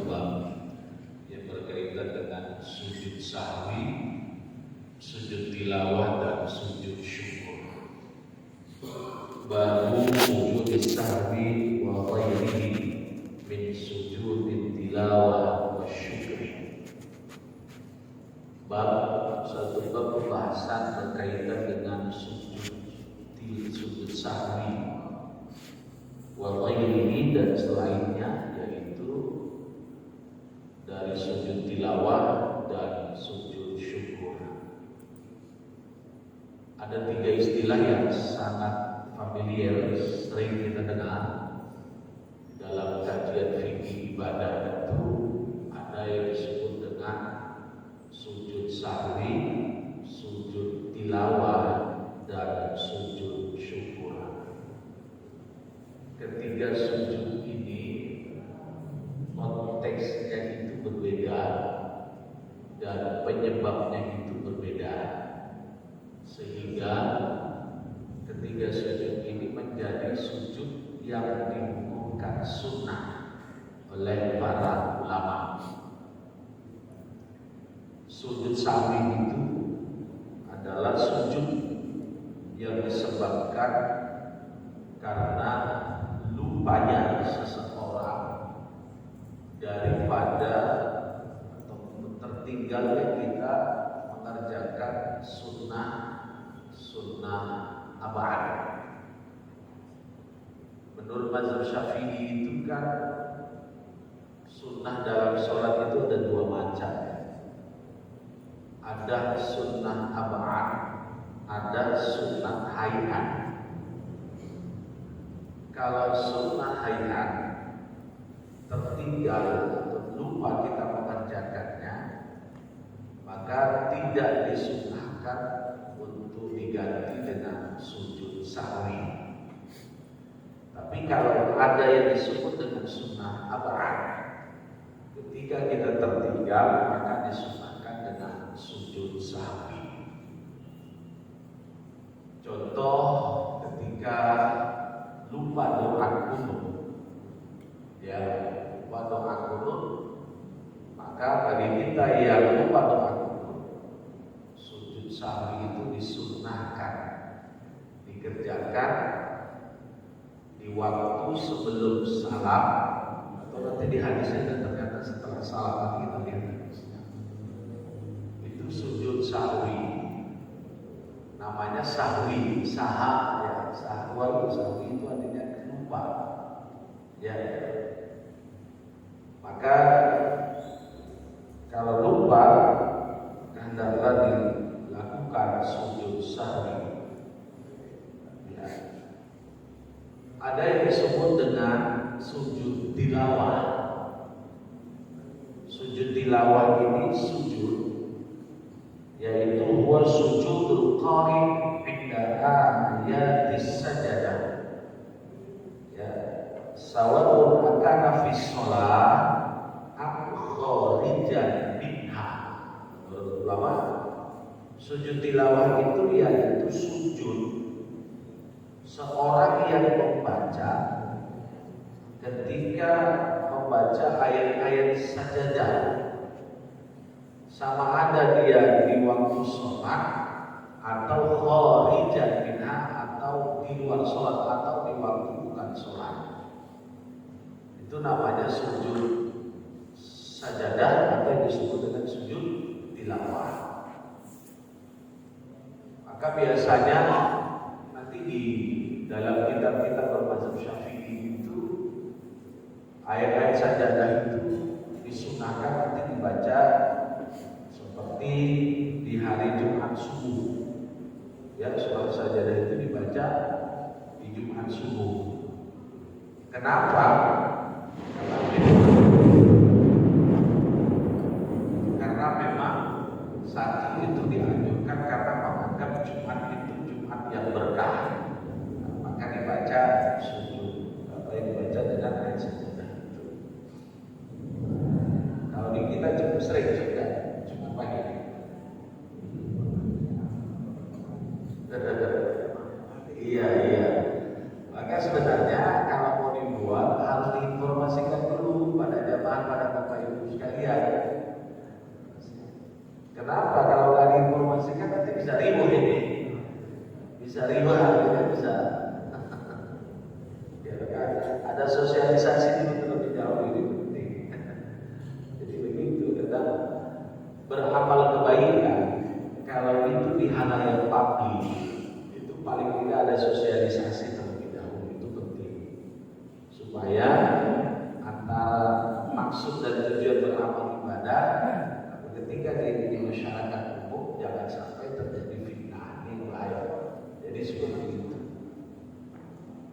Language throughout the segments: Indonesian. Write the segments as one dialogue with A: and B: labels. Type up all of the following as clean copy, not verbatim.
A: bab yang berkaitan dengan sujud sahwi, sujud tilawah dan sujud syukur. Babu sujud sahwi wa ghairihi min sujud tilawah wa syukri. Satu bab pembahasan berkaitan dengan sujud sahwi wa ghairihi dan selainnya, yaitu dari sujud tilawah dan sujud syukur. Ada tiga istilah yang sangat familiar, sering kita dengar dalam kajian fikih ibadah. Itu ada yang disebut dengan sujud sahwi, sujud tilawah, dan sujud syukur. Ketiga sujud ini konteksnya itu berbeda dan penyebabnya itu berbeda, sehingga ketiga sujud ini menjadi sujud yang dihukumkan sunnah oleh para ulama. Sujud sahwi itu adalah sujud yang disebabkan karena lupanya seseorang daripada atau tertinggalnya kita mengerjakan sunnah abad. Menurut mazhab Syafi'i itu kan sunnah dalam sholat itu ada dua macam. Ada sunnah abad, ada sunnah hayat. Kalau sunnah hayat tertinggal atau lupa kita mengerjakannya, maka tidak disunnahkan untuk diganti dengan sujud sahwi. Tapi kalau ada yang disebut dengan sunnah abad, ketika kita tertinggal maka disunnahkan dengan sujud sahwi. Contoh, ketika lupa doa kunut, lupa doa kunut, maka bagi kita yang lupa doa kunut, sujud sahwi itu disunnahkan dikerjakan di waktu sebelum salam, atau nanti di hadisnya dan ternyata setelah salam kita lihat hadisnya. Itu sujud sahwi, namanya sahwi, sahwi itu artinya lupa. Maka kalau lupa, hendaklah dilakukan sujud sahwi. Ada yang disebut dengan sujud tilawah. Sujud tilawah ini sujud, yaitu huwa sujudul qari inda ayatis sajadah. Sawa'un akana fi shalah am kharijan minha. Menurut ulama, sujud tilawah itu yaitu sujud seorang yang membaca ketika membaca ayat-ayat sajadah, sama ada dia di waktu sholat atau kharijan minha, atau di luar sholat, atau di waktu bukan sholat. Itu namanya sujud sajadah atau yang disebut dengan sujud tilawah. Maka biasanya nanti di dalam kitab-kitab bermazhab Syafi'i itu ayat-ayat sajadah itu disunahkan nanti dibaca seperti di hari Jumat subuh. Surah sajadah itu dibaca di Jumat subuh. Kenapa? Karena memang saat itu dianjurkan karena menganggap Jumat itu Jumat yang berkah, maka dibaca sujud atau yang dibaca dengan ayat sajadah itu. Kalau di kita cukup sering juga Jumat pagi. Iya. Maka sebenarnya kalau mau dibuat harus diinformasikan dulu terjemahan pada Bapak Ibu sekalian. Kenapa? Kalau nggak diinformasikan nanti bisa ribuh ini, bisa ribuh harganya bisa. Ya, kan? Ada sosialisasi dulu terlebih jauh ini penting. Jadi begitu kita beramal kebaikan. Kalau itu di halayak publik, itu paling tidak ada sosialisasi terlebih dahulu, itu penting supaya antara maksud dan tujuan beramal ibadah, tapi ketika di masyarakat umum jangan sampai terjadi fitnah nilai. Jadi seperti itu.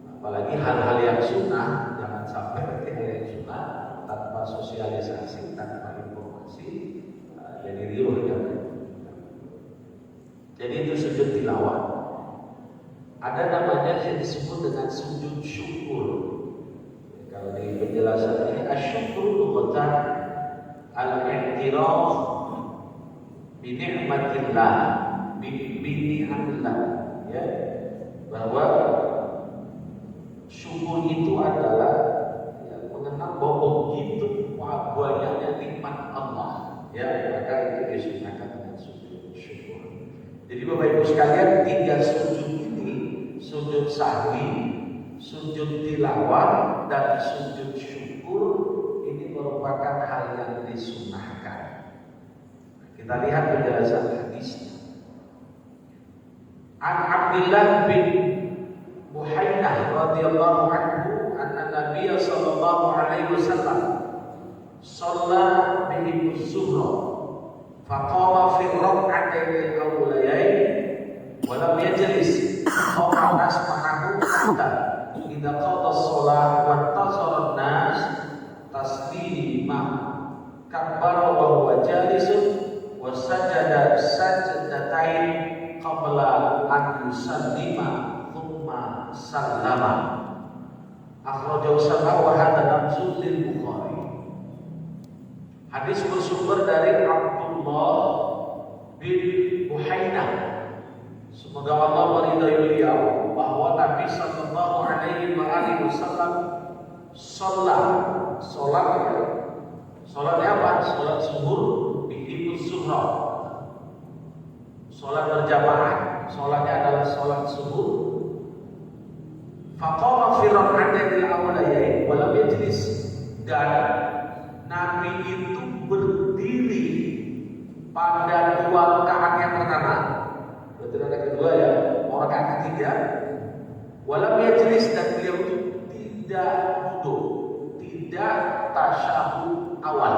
A: Apalagi hal-hal yang sunnah, jangan sampai hal yang sunnah tanpa sosialisasi, tanpa informasi jadi riuh ya. Jadi itu sujud tilawah. Ada namanya yang disebut dengan sujud syukur. Kalau di penjelasan ini asyukur lughatan al-i'tiraf bi ni'matillah bi ni'amillah, ya, bahwa syukur itu adalah mengenal bahwa begitu banyaknya nikmat Allah, ya, maka itu disunahkan dengan sujud syukur. Jadi Bapak Ibu sekalian, 3 sujud ini, sujud sahwi, sujud tilawah, dan sujud syukur, ini merupakan hal yang disunahkan. Kita lihat penjelasan hadisnya. An Abdullah bin Buhainah radhiyallahu anhu anna Nabiy sallallahu alaihi wasallam shalla bihi az-zuhra faqama fi rak'atayn al-awwalayn wa lam yajlis qama nas ma'ahu hatta idza qada as-shalah wa tasara an-nas taslima kabbara wa huwa jalisun wa sajada sajdatain qabla an yusallima thumma sallama. Akhrajahu sab'ah wa hadha lafzun lil Bukhari. Hadis bersumber dari Abdullah bin Buhainah. Semoga Allah meridai beliau bahwa Nabi sallallahu alaihi wasallam salatnya apa? Salat zuhur di zuhra. Salat berjamaah, salatnya adalah salat zuhur. Faqama fi rak'atayn al-awwalayn wa lam yajlis, dan Nabi itu berdiri pada 2 rakaat yang pertama, berarti rakaat kedua ya, rakaat ketiga, walam yajlis, dan beliau itu tidak duduk, tidak tasyahud awal.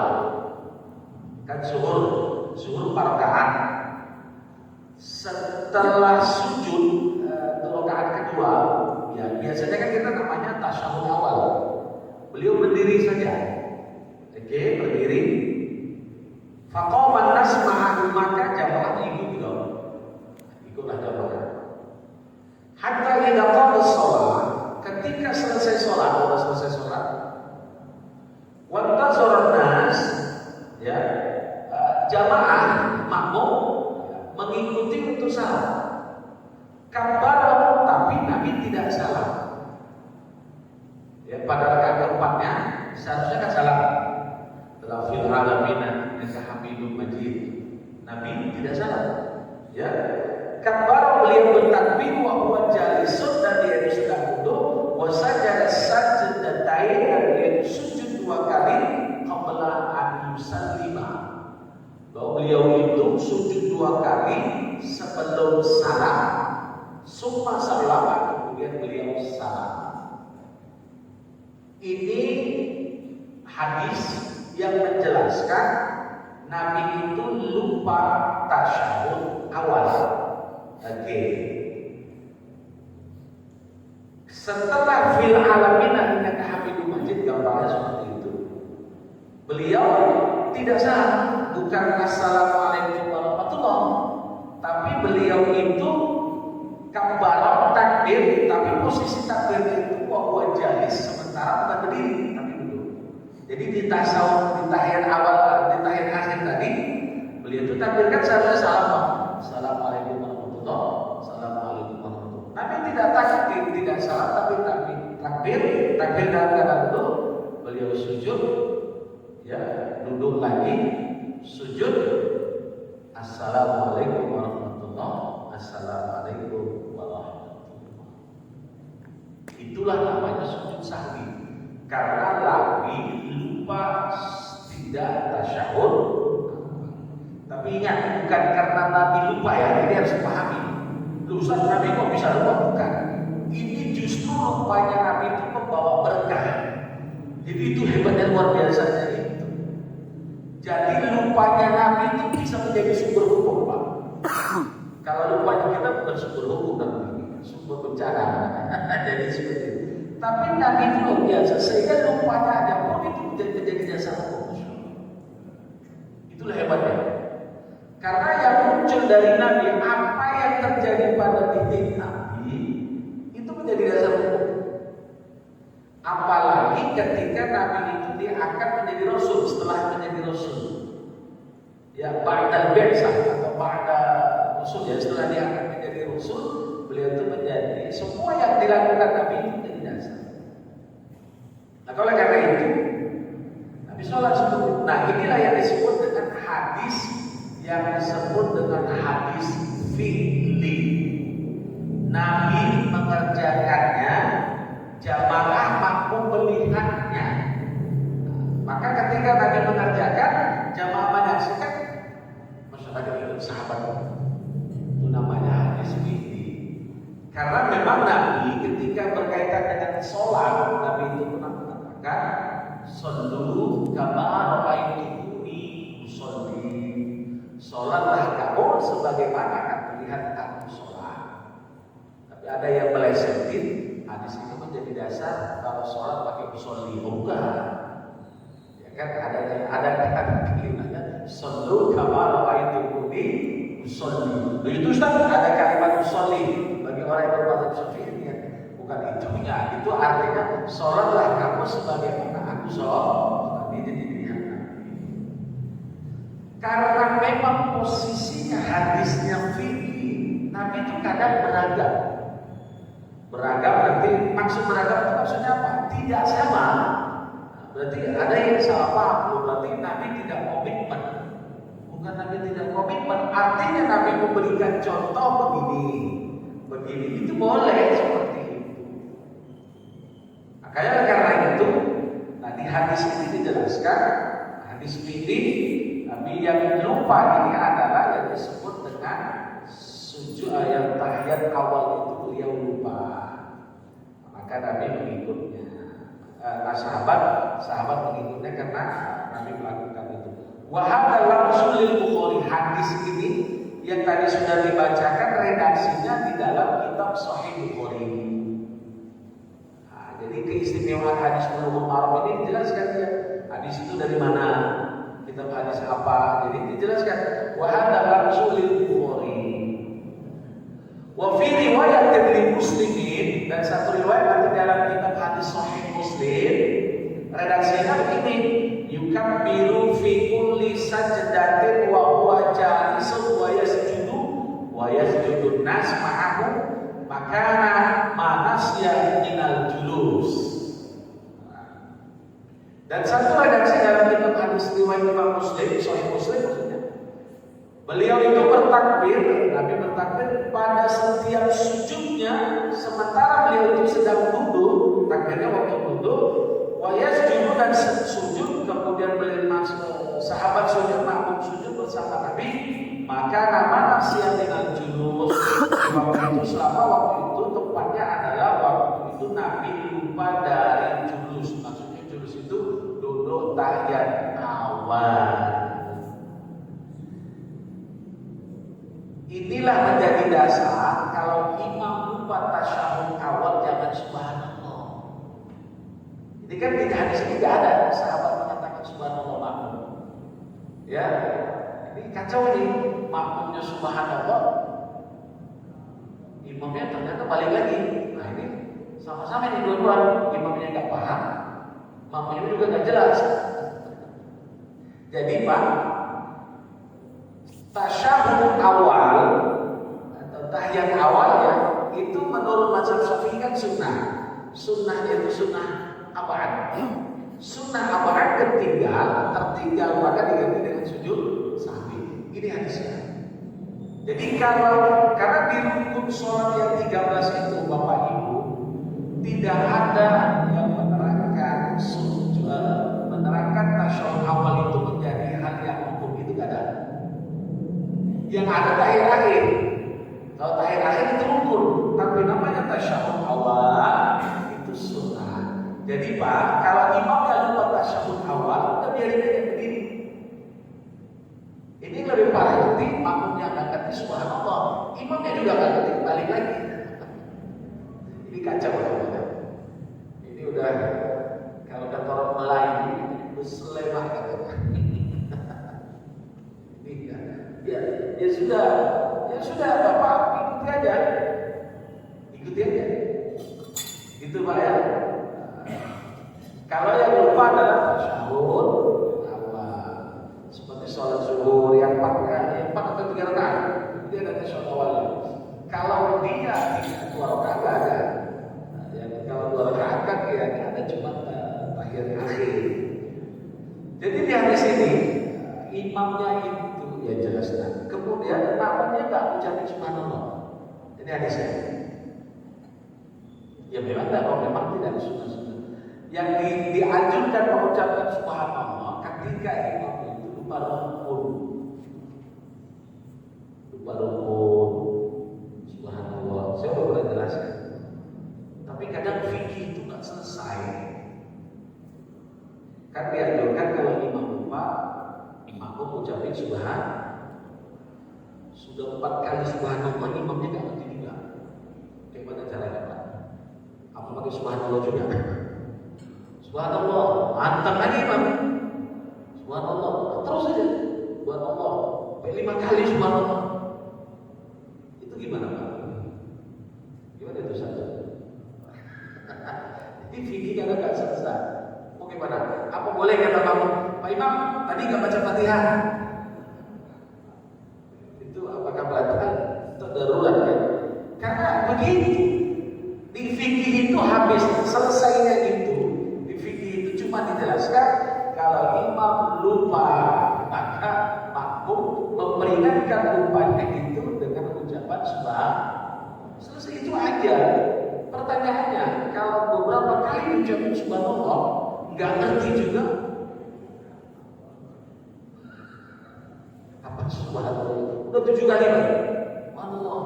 A: Kan zuhur 4 rakaat. Setelah sujud rakaat kedua, ya biasanya kan kita namanya tasyahud awal. Beliau berdiri saja. Oke, berdiri. Faqama nas ma'ahu, maka jamaah ikut juga. Ikutlah jamaah. Hatta idza qada shalah, ketika selesai salat, wa tazara nas, ya, jamaah makmum mengikuti untuk salat. Kabar, tapi Nabi tidak salah. Ya, pada rakaat keempatnya seharusnya kan salah. Fil alamina innaka Hamidum Majid. Nabi tidak salah. Ya. Kabar, beliau bertakbir wa huwa jalisun, dan dia itu sedang duduk, wa sajada sajdatain, dan dia itu sujud 2 kali qabla an yusallima. Bahwa beliau itu sujud 2 kali sebelum salam. Summa salama, kemudian beliau salam. Ini hadis yang menjelaskan Nabi itu lupa tasyahud awal. Oke. Setelah fil alamina innaka Hamidum Majid, gambarnya seperti itu. Beliau tidak salah, bukan assalamualaikum warahmatullahi, tapi beliau itu kabar takbir, tapi posisi takbir itu bahwa jalis, sementara berdiri, tapi duduk. Jadi di tasawuf, di tahiyat awal, di tahiyat akhir tadi, beliau itu takbirkan seharusnya salam, assalamualaikum warahmatullahi, assalamualaikum warahmatullahi. Nabi tidak takbir, tidak salam, tapi takbir dalam keadaan duduk. Beliau sujud, turun lagi, sujud, Assalamualaikum warahmatullahi, Assalamualaikum warahmatullahi. Itulah namanya sujud sahwi. Karena Nabi lupa tidak tasyahud. Tapi ingat, bukan karena Nabi lupa ya, ini harus dipahami. Ustaz, Nabi kok bisa lupa? Bukan. Ini justru lupanya Nabi itu membawa berkah. Jadi itu hebatnya luar biasanya itu. Jadi lupanya Nabi itu bisa menjadi sumber hukum, Pak. Kalau lupanya kita bukan sumber hukum, tapi sumber bencana. Jadi seperti itu. Tapi Nabi itu luar biasa, sehingga lupanya ada pun itu menjadi dasar hukum. Itulah hebatnya. Karena yang muncul dari Nabi, apa yang terjadi pada titik Nabi, itu menjadi dasar hukum. Apalagi ketika Nabi itu dia akan menjadi Rasul, setelah menjadi Rasul. Ya, ba'dal bi'tsah atau ba'da Rasul, ya, setelah dia akan menjadi Rasul, beliau itu menjadi semua yang dilakukan Nabi itu menjadi dasar. Nah, oleh karena itu, Nabi sholat seperti itu. Nah, inilah yang disebut dengan hadis, yang disebut dengan hadis fi'li. Nabi mengerjakannya, jamaah makmum melihatnya. Maka ketika Nabi mengerjakan, jamaah menyaksikan, masyarakat itu sahabat. Itu namanya hadis fi'li. Karena memang Nabi ketika berkaitan dengan sholat, Nabi itu pernah mengatakan, "Shollu kama ra'aitumuni usolli." Sholatlah kamu sebagaimana kamu lihat aku sholat. Tapi ada yang melesetin, hadis ini menjadi dasar kalau sholat pakai usolli. Bukan. Ya kan ada kalimatnya, "Shollu kama ra'aitumuni usolli." Begitu Ustaz, ada kalimat usolli bagi orang yang bermadzhab Syafi'i ya. Bukan itunya, itu artinya sholatlah kamu sebagaimana aku sholat. Ini jadi pilihan Nabi. Karena memang posisinya hadisnya fi'li, Nabi itu kadang beragam. Beragam berarti maksud beragam itu maksudnya apa? Tidak sama. Berarti ada yang salah paham. Berarti Nabi tidak komitmen. Bukan Nabi tidak komitmen, artinya Nabi memberikan contoh begini itu boleh seperti itu. Makanya karena itu, tadi hadis ini dijelaskan, hadis fi'li, Nabi yang lupa ini adalah yang disebut dengan sujud ayat tahiyat awal itu beliau lupa. Maka Nabi mengikutnya. Nah, sahabat mengikutnya karena Nabi melakukan itu. Wa hadza lafzul Bukhari, hadis ini yang tadi sudah dibacakan redaksinya di dalam kitab Sahih Bukhari. Nah, jadi keistimewaan hadis Bulughul Maram ini dijelaskan ya. Hadis itu dari mana? Kitab hadis apa? Jadi dijelaskan wa hadza lafzul Bukhari. Wa fi riwayat dari Muslimin, dan satu riwayat di dalam kitab hadis Sahih Muslim redaksinya begini, yukabbiru fi kulli sajdatin wa huwa jalisun wa yasjudu nas ma'ahu makana manasya minal julus. Dan satu redaksi dalam kitab hadis riwayat Imam Muslim, Sahih Muslim maksudnya, beliau itu bertakbir, Nabi bertakbir pada setiap sujudnya sementara beliau itu sedang duduk, takbirnya waktu duduk, wa yasjudu dan sujud, kemudian beliau masuk sahabat sujud, makmum sujud bersama Nabi, maka nama nasihat dengan julus. Waktu itu selama waktu itu tepatnya adalah waktu itu Nabi lupa dari julus. Maksudnya julus itu duduk tahiyat awal. Inilah menjadi dasar kalau imam lupa tasyahud awal jangan subhanallah. Ini kan di hadis ini tidak ada sahabat mengatakan subhanallah makmum. Ya, ini kacau nih, makmumnya subhanallah, imamnya ternyata balik lagi. Nah ini sama-sama ini dua-dua, imamnya nggak paham, makmumnya juga nggak jelas. Jadi Pak, tasyahud awal atau tahiyat awal ya, itu menurut mazhab Syafi'i kan sunnah. Sunnahnya itu sunnah apaan? Sunnah apakah tertinggal maka diganti dengan sujud sahwi. Ini hadisnya. Jadi karena di rukun sholat yang 13 itu Bapak Ibu tidak ada yang menerangkan tasyahud awal itu menjadi hal yang hukum, itu tidak ada. Yang ada tahiyat. Kalau tahiyat itu rukun, tapi namanya tasyahud awal itu sunnah. Jadi Pak, kalau imamnya lupa tasyahud awal, udah biarin aja berdiri. Ini lebih parah nanti makmumnya nggak ngerti subhanallah, imamnya juga nggak ngerti, balik lagi. Ini kacau banget. Ini udah kalau kata orang Melayu itu selemah katanya. Ya sudah Bapak ikuti aja. Gitu Pak ya. Kalau yang lupa adalah tasyahud awal, seperti sholat zuhur yang 4 atau 3 rakaat, dia ada tasyahud awal. Kalau dia 2 rakaat nggak ada. Kalau 2 rakaat kan ya ada cuma tahiyat akhir. Jadi di hadis ini imamnya itu ya jelas. Kemudian makmumnya nggak ucapin subhanallah. Ini hadisnya. Ya memang tidak sunnah. Yang dianjurkan mengucapkan subhanallah ketika imam itu lupa rukun. Subhanallah. Saya udah pernah jelaskan. Tapi kadang fikih itu nggak selesai. Kan dianjurkan kalau imam lupa, imam mengucapin subhanallah. Sudah 4 kali subhanallah, imamnya nggak ngerti juga. Bagaimana caranya Pak? Apa pakai subhanallah juga? Subhanallah, hantam lagi imam. Subhanallah, terus saja. Subhanallah, 5 kali subhanallah. Itu gimana Pak? Gimana itu saja? Ini fikih karena nggak selesai. Mau gimana? Apa boleh kata makmum? Pak Imam, tadi nggak baca Fatihah. Apakah batal atau darurat kan? Karena begini, di fikih itu habis selesainya itu. Di fikih itu cuma dijelaskan kalau imam lupa maka makmum memperingatkan lupanya itu dengan ucapan subhanallah. Selesai itu aja. Pertanyaannya, kalau beberapa kali ucapan subhanallah nggak ngerti juga apa subhanallah. Udah 7 kali Pak. Allah.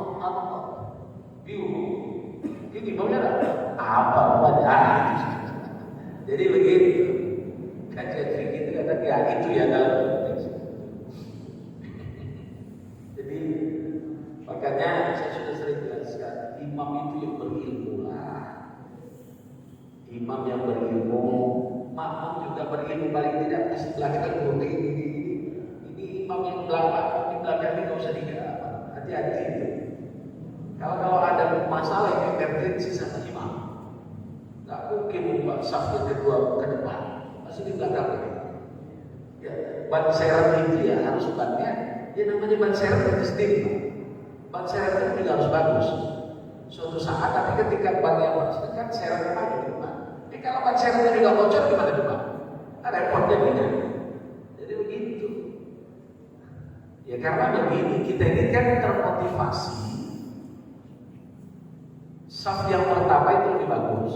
A: Bingung. Ini baunya apa wajah. Jadi begitu. Kajian fikih itu kata ya itu ya dalam konteks. Jadi makanya saya sudah sering jelaskan, imam itu yang berilmu lah. Imam yang berilmu, makmum juga berilmu, paling tidak di sebelah kanan ini imam yang belakang. Belakang ini nggak usah digerak, hati-hati. Kalau ada masalah yang emergensi sama imam, nggak mungkin membuat saf yang kedua ke depan, masih di belakang. Ya, ban serep itu ya harus bannya, ya namanya ban serep itu sendiri. Ban serep itu juga harus bagus. Suatu saat tapi ketika ban yang bagus kan serepnya maju di depan. Kalau ban serepnya juga bocor gimana depan? Repot jadinya. Jadi begitu. Ya karena begini, kita ini kan termotivasi. Saf yang pertama itu lebih bagus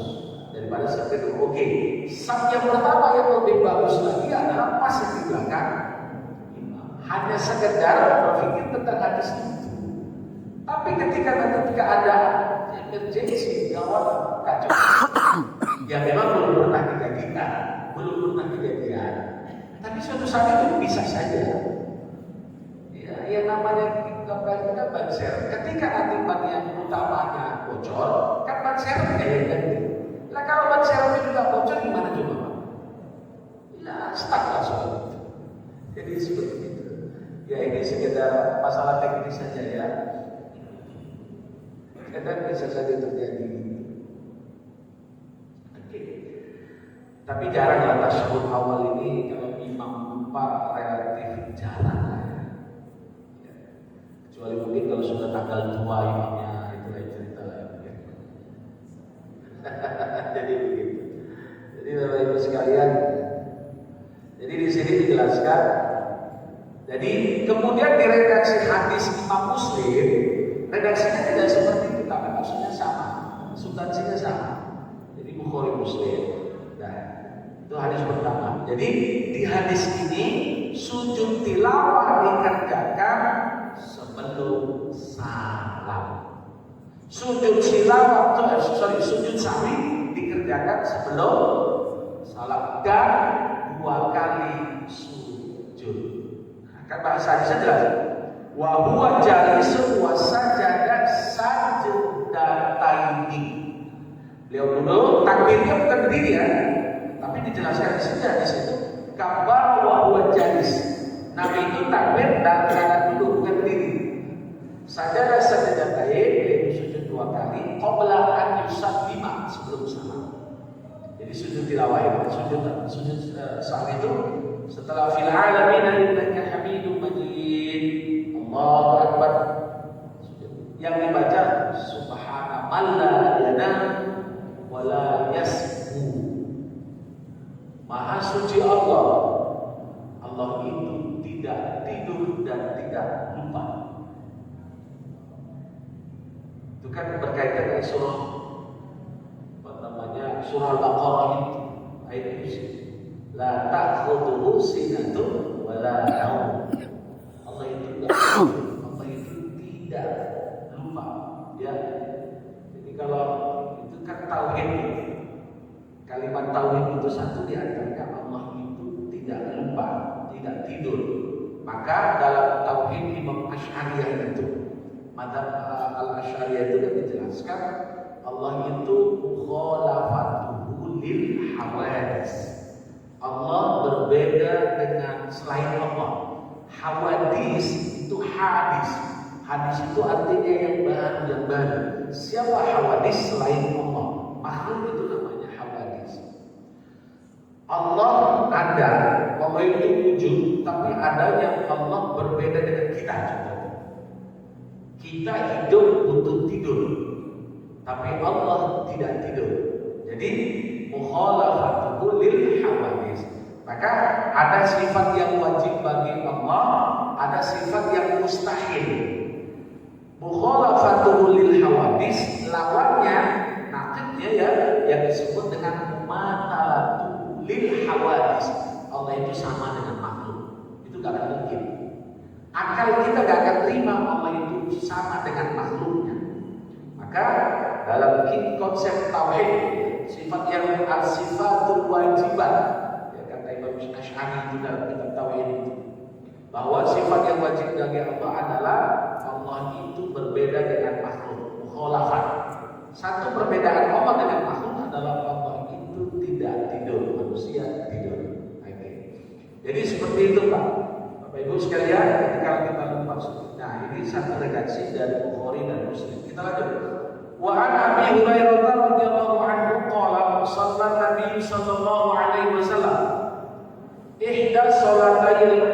A: daripada saf kedua. Oke, saf yang pertama yang lebih bagus lagi adalah pas di belakang imam. Hanya sekedar berpikir tentang hadis itu. Tapi ketika ada emergency, gawat, kacau. Ya memang belum pernah kejadian. Tapi suatu saat itu bisa saja. Yang namanya kita ban serep. Ketika nanti ban yang utamanya bocor, kan ban serep yang ganti. Nah kalau ban serepnya juga bocor gimana coba Pak? Ya stuck lah soal itu. Jadi seperti itu. Ya ini sekedar masalah teknis saja ya. Kadang bisa saja terjadi. Oke. Tapi jarang lah tasyahud awal ini kalau imam lupa relatif jarang. Kecuali mungkin kalau sudah tanggal tua imamnya itu lain cerita lah ya. Jadi begitu. Jadi Bapak Ibu sekalian, dijelaskan. Jadi kemudian di redaksi hadis Imam Muslim, redaksinya tidak seperti itu, tapi maksudnya sama, substansinya sama. Jadi Bukhari Muslim. Nah, itu hadis pertama. Jadi di hadis ini sujud tilawah dikerjakan sebelum salam. Sujud sahwi dikerjakan sebelum salam dan 2 kali sujud. Nah, kan bahasa hadisnya jelas. Wa huwa jalisun wa sajada sajdataini. Beliau dulu takbirnya bukan berdiri ya, tapi dijelaskan di sini hadis itu kabar wa huwa jalis. Nabi itu takbir dan keadaan duduk bukan berdiri. Sajada sajdatain, yaitu sujud 2 kali qabla an yusallima, sebelum salam. Jadi sujud tilawah itu, sujud sahwi itu setelah fil alamin innaka hamidum majid, Allahu akbar, yang dibaca subhana man la yanam wa la yasbu. Maha suci Allah. Allah itu tidak tidur dan tidak lupa. Itu kan berkaitan dengan surah surah Al-Baqarah itu ayat kursi. La ta'khudhuhu sinatun wa la naum. Allah itu tidak lupa. Ya. Jadi kalau itu kan tauhid. Kalimat tauhid itu satu di antaranya Allah itu tidak lupa, tidak tidur. Maka dalam tauhid Imam Asy'ariyah itu, madzhab Al-Asy'ariyah itu kan dijelaskan Allah itu mukhalafatuhu lil hawadis. Allah berbeda dengan selain Allah. Hawadis itu hadis. Hadis itu artinya yang baru. Siapa hawadis selain Allah? Makhluk itu namanya hawadis. Allah ada, Allah itu wujud, tapi adanya Allah berbeda dengan kita juga. Kita hidup untuk tidur, tapi Allah tidak tidur. Jadi mukhalafatuhu lil hawadis. Maka ada sifat yang wajib bagi Allah, ada sifat yang mustahil. Mukhalafatuhu lil hawadis, lawannya nakidnya ya yang disebut dengan mumatalatu lil hawadis. Allah itu sama dengan makhluk. Itu gak akan mungkin. Akal kita gak akan terima Allah itu sama dengan makhluknya. Maka dalam konsep tauhid, sifat yang al-sifatul wajibat, ya kata Imam Asy'ari itu dalam kitab tauhid itu, bahwa sifat yang wajib bagi Allah adalah Allah itu berbeda dengan makhluk, mukhalafat. Satu perbedaan Allah dengan makhluk adalah Allah itu tidak tidur, manusia tidur. Okay. Jadi seperti itu Pak. Bapak Ibu sekalian, ketika kita lupa sujud. Nah, ini satu redaksi dari Bukhari dan Muslim. Kita lanjut. Wa an Abi Hurairah radhiyallahu anhu qala shalla Nabi sallallahu alaihi wasallam ihda salatayil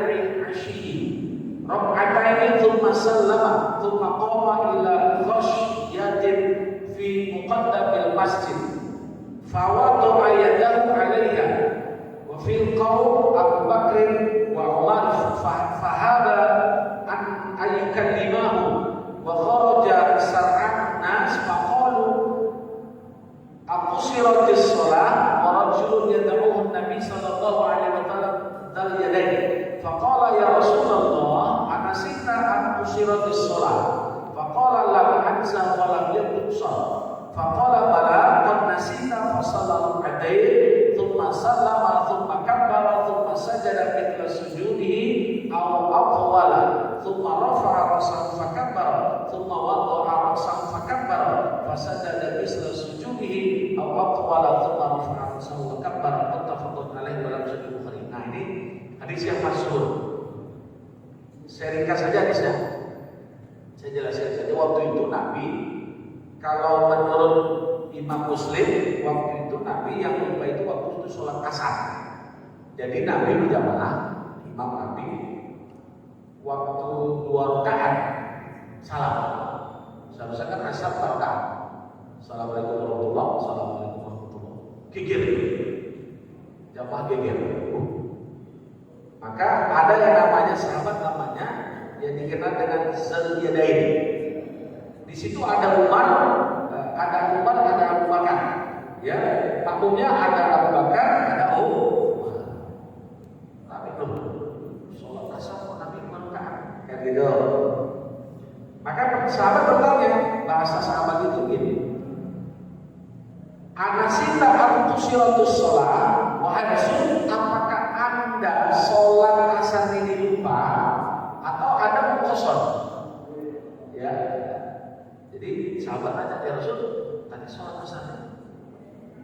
A: asyi rak'ataini thumma sallama thumma qama ila ghashyatin fi muqaddamil masjid fa wada'a yadahu 'alayha wa fil qaum Abu Bakr wa Umar fahaba an ayyukallimahu wa kharaja sar'an nas faqalu aqsiratis shalah wa rajulun yad'uhu an-nabi sallallahu alaihi wasallam dal yadayn faqala ya Rasulullah anasita aqsiratis shalah faqala lam ansa wa lam yabsar faqala bala qad nasita fa sallallahu alaihi thumma sallama thumma kabbara thumma sajada mithla sujudihi aw atwala thumma rafa'a ra'sahu fa kabbara thumma wada'a ra'sahu fa kabbara fa sajada mithla sujudihi aw atwala thumma rafa'a ra'sahu fa kabbara muttafaqun alaihi wa lam sahih Bukhari. Nah, ini hadis yang masyhur. Saya ringkas saja hadisnya. Saya jelaskan saja. Waktu itu Nabi, kalau menurut Imam Muslim, waktu itu Nabi yang lupa itu waktu itu sholat asar. Jadi Nabi berjamaah, Imam Nabi waktu 2 rakaat salam. Seharusnya kan asar 4 rakaat. Assalamualaikum warahmatullahi wabarakatuh. Assalamualaikum warahmatullahi wabarakatuh. Gigir, jamaah gigir. Maka ada yang namanya sahabat namanya yang dikenal dengan Dzul Yadain. Di situ ada Umar, ada Abu Bakar. Ya, makmumnya ada Abu Bakar, ada Umar. Tapi belum sholat asar kok Nabi berangkat, kayak gitu. Maka sahabat bertanya, bahasa sahabat itu gini. Anasita antusiratus sholat, wahai Rasul, apakah Anda sholat asar ini lupa atau ada mukosor? Ya, jadi sahabat tanya, ya Rasul, tadi sholat asar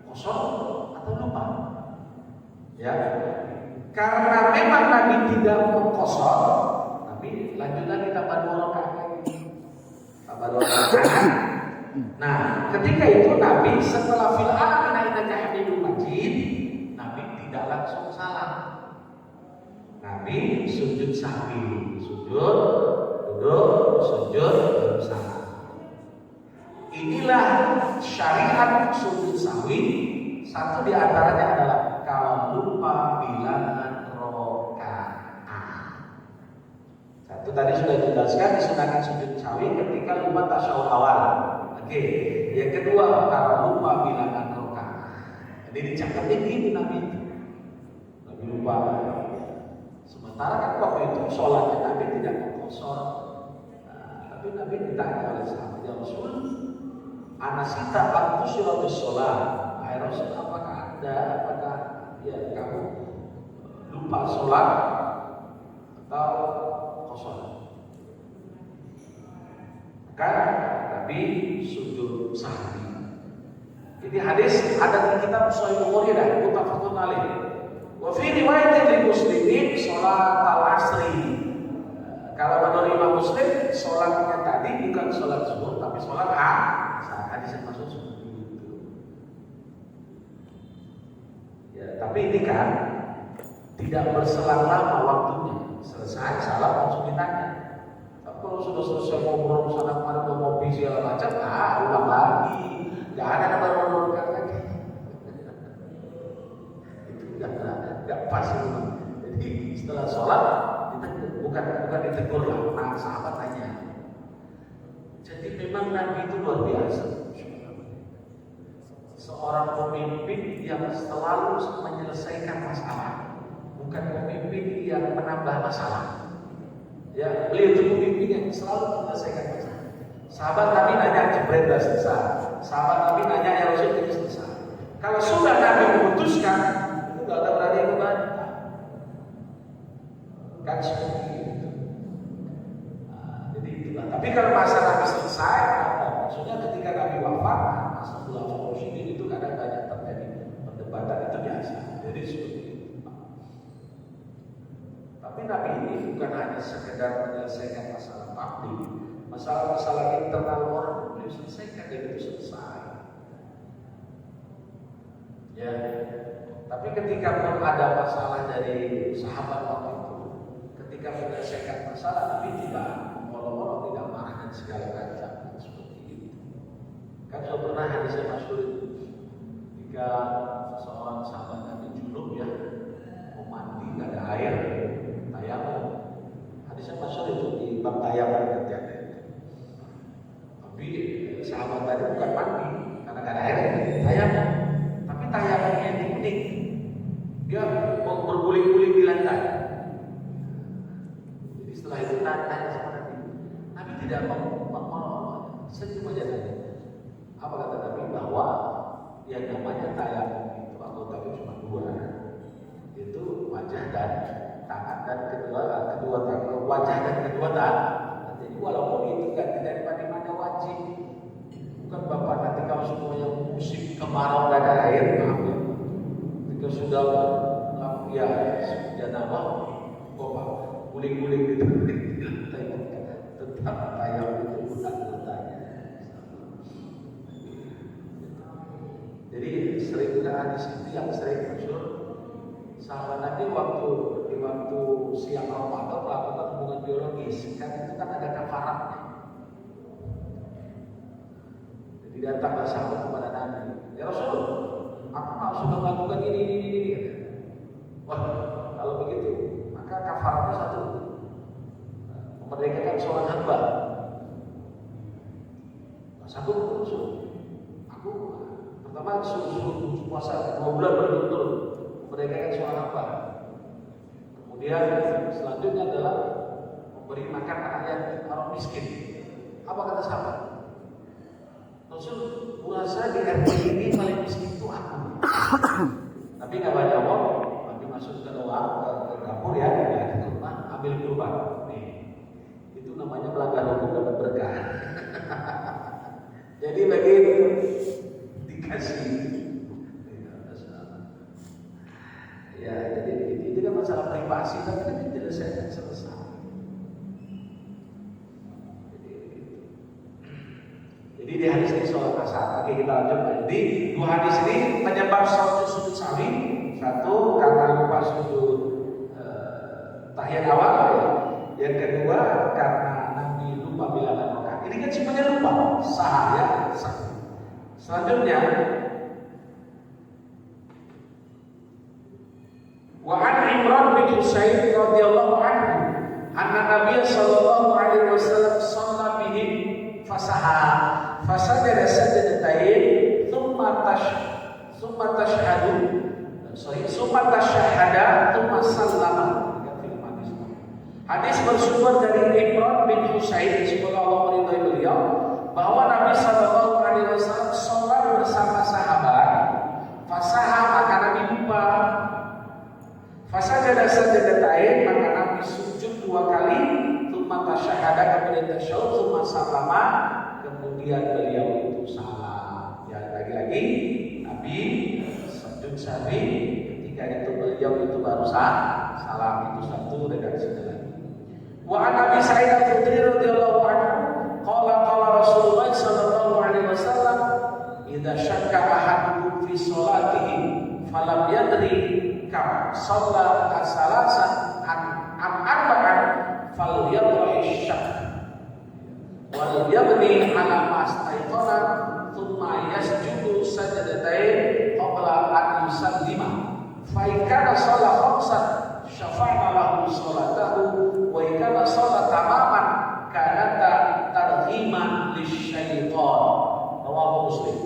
A: kosong atau lupa? Ya, karena memang Nabi tidak mengkosor, Nabi lanjut lagi tambah 2 rakaat. Nah, ketika itu Nabi setelah fil alamin innaka hamidum majid, Nabi tidak langsung salam. Nabi sujud sahwi, sujud, duduk, sujud, baru salam. Inilah syariat sujud sahwi. Satu di antaranya adalah kalau lupa bilangan rakaat. Satu tadi sudah dijelaskan disunahkan sujud sahwi ketika lupa tasyahud awal. Oke. Yang kedua kalau lupa bilangan rakaat. Jadi dicatat ini Nabi lupa. Sementara kan waktu itu sholatnya Nabi tidak mengkosor. Tapi Nabi ditanya oleh sahabat, ya Rasul, anasita antusiratus sholat. Hai Rasul, apakah ya kamu lupa sholat atau kosor? Maka Nabi sujud sahwi. Ini hadis ada di kitab Sahih Bukhari dan muttafaqun alaih. Wa fi riwayatin li Muslimin sholat al-asri. Kalau menurut Imam Muslim, sholatnya tadi bukan sholat zuhur tapi sholat asar. Hadis yang maksud seperti itu. Ya, tapi ini kan tidak berselang lama waktunya. Selesai salam langsung ditanya. Tapi kalau sudah selesai ngobrol sana kemari ngopi segala macam, ulang lagi. Gak ada yang baru-baru lagi. Itu gak pas itu. Jadi setelah sholat bukan ditegur lah. Nah, sahabat tanya. Jadi memang Nabi itu luar biasa. Seorang pemimpin yang selalu menyelesaikan masalah, bukan pemimpin yang menambah masalah. Ya, beliau itu pemimpin yang selalu menyelesaikan masalah. Sahabat Nabi nanya jebret sudah selesai. Sahabat Nabi nanya ya Rasul itu selesai. Kalau sudah Nabi memutuskan, itu gak ada berani kembali. Kan seperti itu. Jadi itulah. Tapi kalau masa Nabi selesai, maksudnya ketika Nabi wafat, masa khulafah Rasyidin itu kadang banyak terjadi perdebatan, itu biasa. Jadi seperti itu. Tapi Nabi ini bukan hanya sekedar menyelesaikan masalah publik, masalah-masalah internal orang beliau selesaikan dan itu selesai. Ya. Tapi ketika pun ada masalah dari sahabat waktu itu, ketika menyelesaikan masalah Nabi tidak molo-molo, tidak marah dan segala macam seperti itu. Kan sudah pernah hadisnya masyhur itu, ketika seorang sahabat Nabi junub ya, mau mandi nggak ada air, tayamum. Hadisnya masyhur itu di bab tayamum nanti ada itu. Tapi sahabat tadi bukan mandi karena nggak ada air, tayamum. Tapi tayamumnya itu unik, dia berguling-guling di lantai. Jadi setelah itu tanya sama Nabi, Nabi tidak mau senyum aja tadi. Apa kata Nabi? Bahwa yang namanya tayamum itu anggotanya cuma 2, itu wajah dan tangan dan kedua tangan, wajah dan kedua tangan. Jadi walaupun itu kan tidak dimana-mana wajib. Bukan Bapak nanti kalau semuanya musim kemarau gak ada air, maaf ya. Ketika sudah ya janabah, Bapak guling-guling di lantai, tetap tayamum itu bukan letaknya. Jadi sering hadis itu yang sering masyhur. Sahabat Nabi di waktu siang Ramadan melakukan hubungan biologis, kan itu kan ada kafaratnya. Jadi datanglah sahabat kepada Nabi, ya Rasul, aku sudah melakukan ini. Wah, kalau begitu, maka kafaratnya satu, memerdekakan seorang hamba. Pas aku pertama suruh puasa 2 bulan berturut-turut memerdekakan seorang hamba. Kemudian selanjutnya adalah memberi makan anak orang miskin. Apa kata sahabat? Rasul, merasa di RT ini paling miskin itu aku. Tapi nggak banyak ngomong, tapi masuk ke dapur ya, ke rumah ambil kurban. Nih, itu namanya melanggar hukum dapat berkah. Jadi begitu dikasih. Ya, jadi itu kan masalah privasi, tapi kan diselesaikan selesai. Jadi di hadis ini sholat asar. Oke, kita lanjut. Jadi 2 hadis ini penyebab sujud sawi. 1 karena lupa sujud tahiyat awal. Yang kedua karena Nabi lupa bilangan rakaat. Ini kan semuanya lupa. Sah ya. Sah. Selanjutnya, wa an Imran bin Husain radhiyallahu anhu anna Nabiy sallallahu alaihi wasallam shalla bihim fasaha fasajada sajdatain thumma tashahhada thumma sallama. Hadis bersumber dari Imran bin Husain, semoga Allah meridhai beliau, bahwa Nabi sallallahu alaihi wasallam sholat bersama sahabat. Fasaha maka Nabi lupa. Fasajada sajdatain maka Nabi sujud 2 kali, tsumma tasyahada kemudian tasyahud, tsumma sallama kemudian beliau itu salam. Ya, lagi-lagi Nabi sujud sahwi, ketika itu beliau itu baru salam. Itu satu redaksinya lagi. Wa an Abi Sa'id al-Khudri radhiyallahu anhu qala Rasulullah sallallahu alaihi wasallam idza syakka ahadukum fi sholatihi falam yadri kam shalla as-salasa am arba'an falyadhi syak wal yabni ala mastayqana thumma yasjudu sajdatain qabla an yusallima fa in kana shalla khamsan syafa'na lahu sholatahu wa in kana shalla tamaman kanata targhiman lisyaitan. Rawahu Muslim.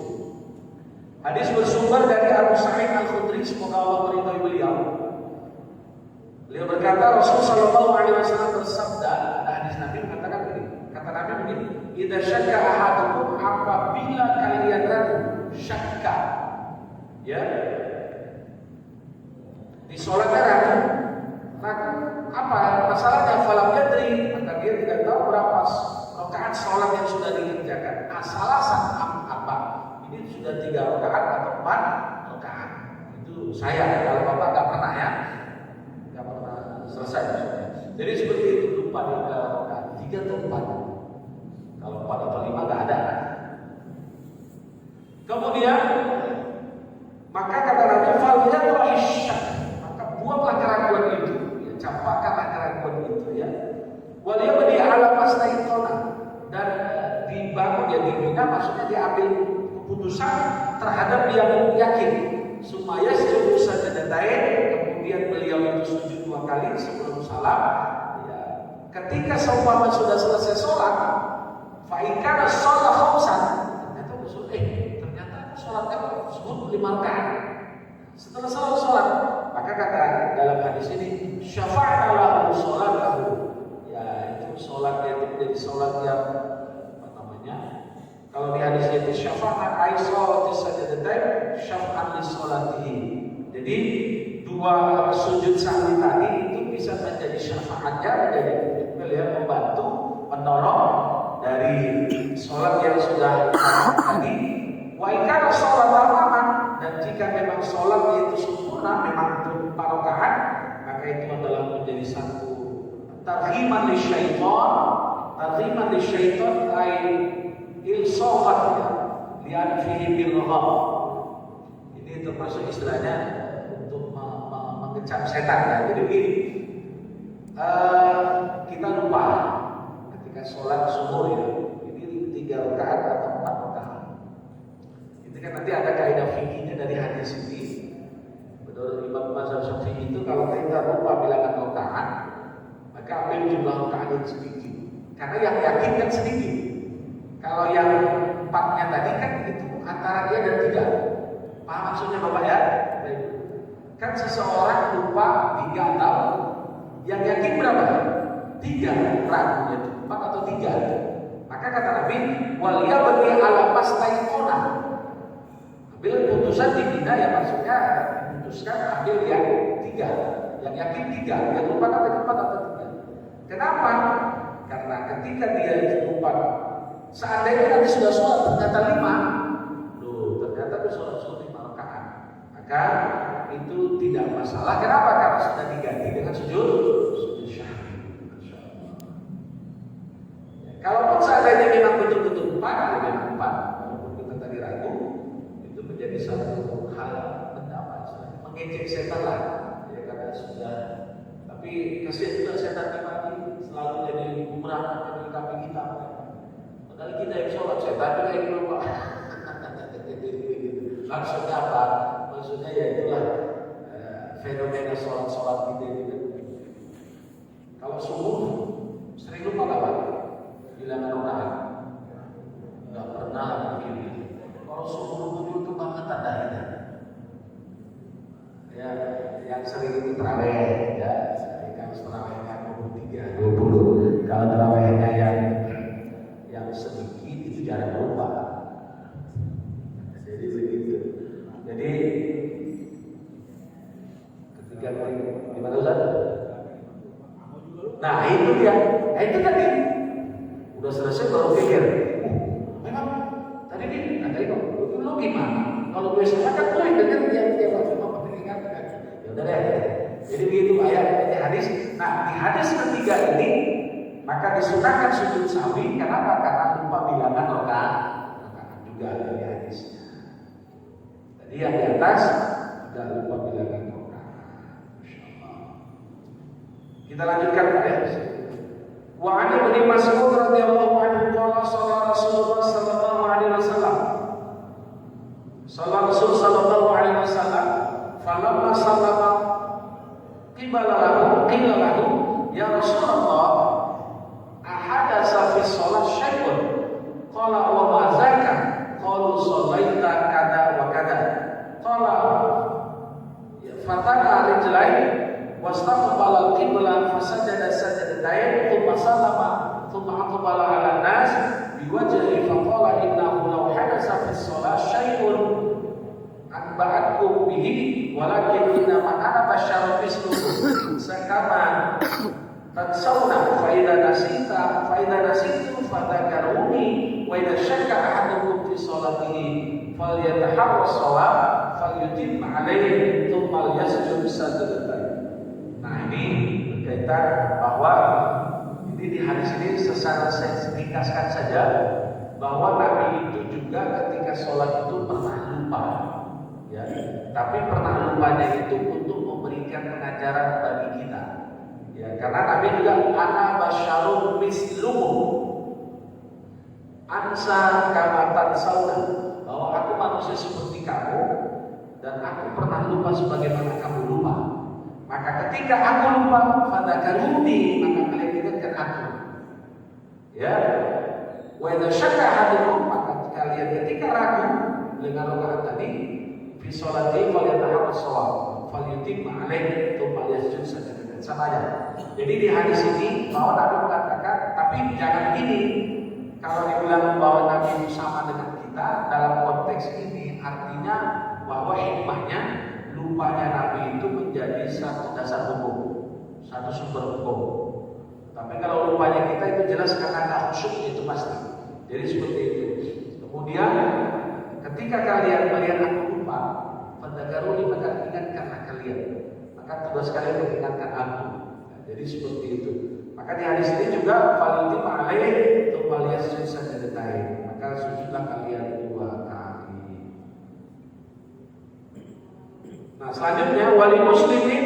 A: Hadis bersumber dari Abu Sa'id al-Khudri, semoga Allah meridhai beliau. Beliau berkata, Rasul sallallahu alaihi wasallam bersabda, ada hadis Nabi mengatakan begini. Kata Nabi begini, "Idza syakka ahadukum apabila kalian ragu, syakka." Ya. Di salatnya ragu. Apa masalahnya? Falam yadri, maka dia tidak tahu berapa rakaat salat yang sudah dikerjakan. Asalasan apa? Ini sudah 3 rakaat atau 4 rakaat. Itu saya, kalau Bapak nggak pernah ya, nggak pernah selesai maksudnya. Jadi seperti itu, lupa di rakaat 3 atau 4. Kalau 4 atau 5 nggak ada. Kemudian maka kata Nabi, "Falyadhi syak." Maka buatlah keraguan itu. Campakkanlah keraguan itu ya. Waliya beri alam mastaiqona, dan dibangun ya, dibina maksudnya diambil keputusan terhadap yang yakin. Supaya sujud sajdatain, kemudian beliau itu sujud 2 kali sebelum salam. Ya. Ketika seumpama sudah selesai sholat, fa in kana shalla khamsan, ternyata sholatnya sebut 5 rakaat. Setelah sholat, maka kata dalam hadis ini, syafa'na lahu sholatahu. Ya, itu sholatnya itu menjadi sholat yang apa namanya? Kalau di hadis itu syafa'na ai sholati sajdatain syafa'an li sholatihi. Jadi 2 sujud sahwi tadi itu bisa menjadi syafaatnya, menjadi ya, membantu, menolong dari sholat yang sudah tadi. Wa in kana sholat tamaman, dan jika memang sholat itu sempurna, memang itu 4 rakaat, maka itu adalah menjadi satu targhiman lisyaitan ay ilsaqat lian fihi birgham. Ini termasuk istilahnya untuk mengecam setan ya. Jadi begini, kita lupa ketika sholat subuh ya, ini 3 rakaat atau 4 rakaat. Itu kan nanti ada kaidah fikihnya dari hadis ini. Menurut Imam Mazhab Syafi'i itu kalau kita lupa bilangan rakaat, mereka ambil jumlah rakaat yang sedikit. Karena yang yakin kan sedikit. Kalau yang 4-nya tadi kan itu antara dia dan 3. Paham maksudnya Bapak ya? Kan seseorang lupa 3 atau yang yakin berapa? 3, ragunya itu 4 atau 3. Maka kata Nabi, walia bagi ala pastaikona. Ambil putusan dibina ya maksudnya putuskan ambil yang 3, yang yakin 3, yang lupa kata 4 atau 3. Kenapa? Karena ketika dia lupa, seandainya nanti sudah sholat ternyata 5, ternyata itu sholat 5 rakaat, maka itu tidak masalah. Kenapa? Karena sudah diganti dengan sujud syahwi. Kalaupun seandainya memang betul-betul 4, ya memang 4, walaupun kita tadi ragu, itu menjadi satu hal mengejek setan lah, ya karena sudah. Tapi kasihan juga setan mati selalu jadi bumerang di kaki kita. Padahal kita yang sholat, setan juga yang lupa. Maksudnya apa? Maksudnya ya itulah fenomena sholat kita itu. Kalau subuh sering lupa nggak Pak? Bilangan rakaat nggak pernah begini. Kalau subuh itu banget tandanya. Ya, yang sering itu terawih ya. Kalau terawihnya 23, 20. Kalau terawihnya yang sedikit itu jarang lupa. Jadi begitu. Jadi ketika gimana Ustaz? Nah itu dia. Itu tadi udah selesai baru pikir. Memang tadi kok lu gimana? Kalau gue salah kan gue dengar dia cuma pendengar kan. Ya udah deh. Jadi begitu ayat hadis. Nah di hadis ketiga ini maka disunahkan sujud sahwi. Kenapa? Karena lupa bilangan rakaat juga dari hadisnya. Tadi yang di atas juga lupa bilangan rakaat. Masyaallah. Kita lanjutkan ya. Wa 'an Ibnu Mas'ud radhiyallahu anhu qala shalla Rasulullah sallallahu alaihi wasallam. Shalla Rasul sallallahu alaihi wasallam falamma sallama qila lahu ya Rasulullah ahadatsa fi shalah syai'un qala wa ma zaka qalu shallaita kada wa kada qala fatana rijlain wastaqbala al-qibla fasajada sajdatain thumma sallama thumma aqbala 'ala an-nas biwajhihi faqala innahu law hadatsa fi shalah syai'un anba'atkum bihi walakin inna ma ana basyarun mislukum sakama tansawna fa idza nasitu fadzakaruni wa idza syakka ahadukum fi sholatihi falyataharra shawab falyutim 'alaihi thumma yasjud sajdatain. Nah ini berkaitan bahwa ini di hadis ini secara saya ringkaskan saja bahwa Nabi itu juga ketika sholat itu pernah lupa, ya. Tapi pernah lupanya itu untuk memberikan pengajaran bagi kita, ya. Karena Nabi juga ana basyarun mislukum ansa kamatan sauna, bahwa aku manusia seperti kamu dan aku pernah lupa sebagaimana kamu lupa. Maka ketika aku lupa, fadzakaruni, maka kalian ingatkan aku. Ya, wa idza syakka ahadukum, maka kalian ketika ragu dengan rakaat tadi, fi sholati falyataharra shawab, falyutim 'alaihi thumma yasjud sajdatain. Sama aja. Jadi di hadis ini bahwa Nabi mengatakan, tapi jangan gini. Kalau dibilang bahwa Nabi itu sama dengan kita dalam konteks ini, artinya bahwa hikmahnya lupanya Nabi itu menjadi satu dasar hukum, satu sumber hukum. Tapi kalau lupanya kita itu jelas karena ada khusyuk itu pasti. Jadi seperti itu. Kemudian ketika kalian melihat aku lupa, fadzakaruni, maka ingatkanlah kalian. Maka tugas kalian mengingatkan aku. Nah, jadi seperti itu. Maka di hadis ini juga falyutim 'alaihi thumma liyasjud sajdatain. Maka sujudlah kalian 2 kali. Nah selanjutnya wali muslimin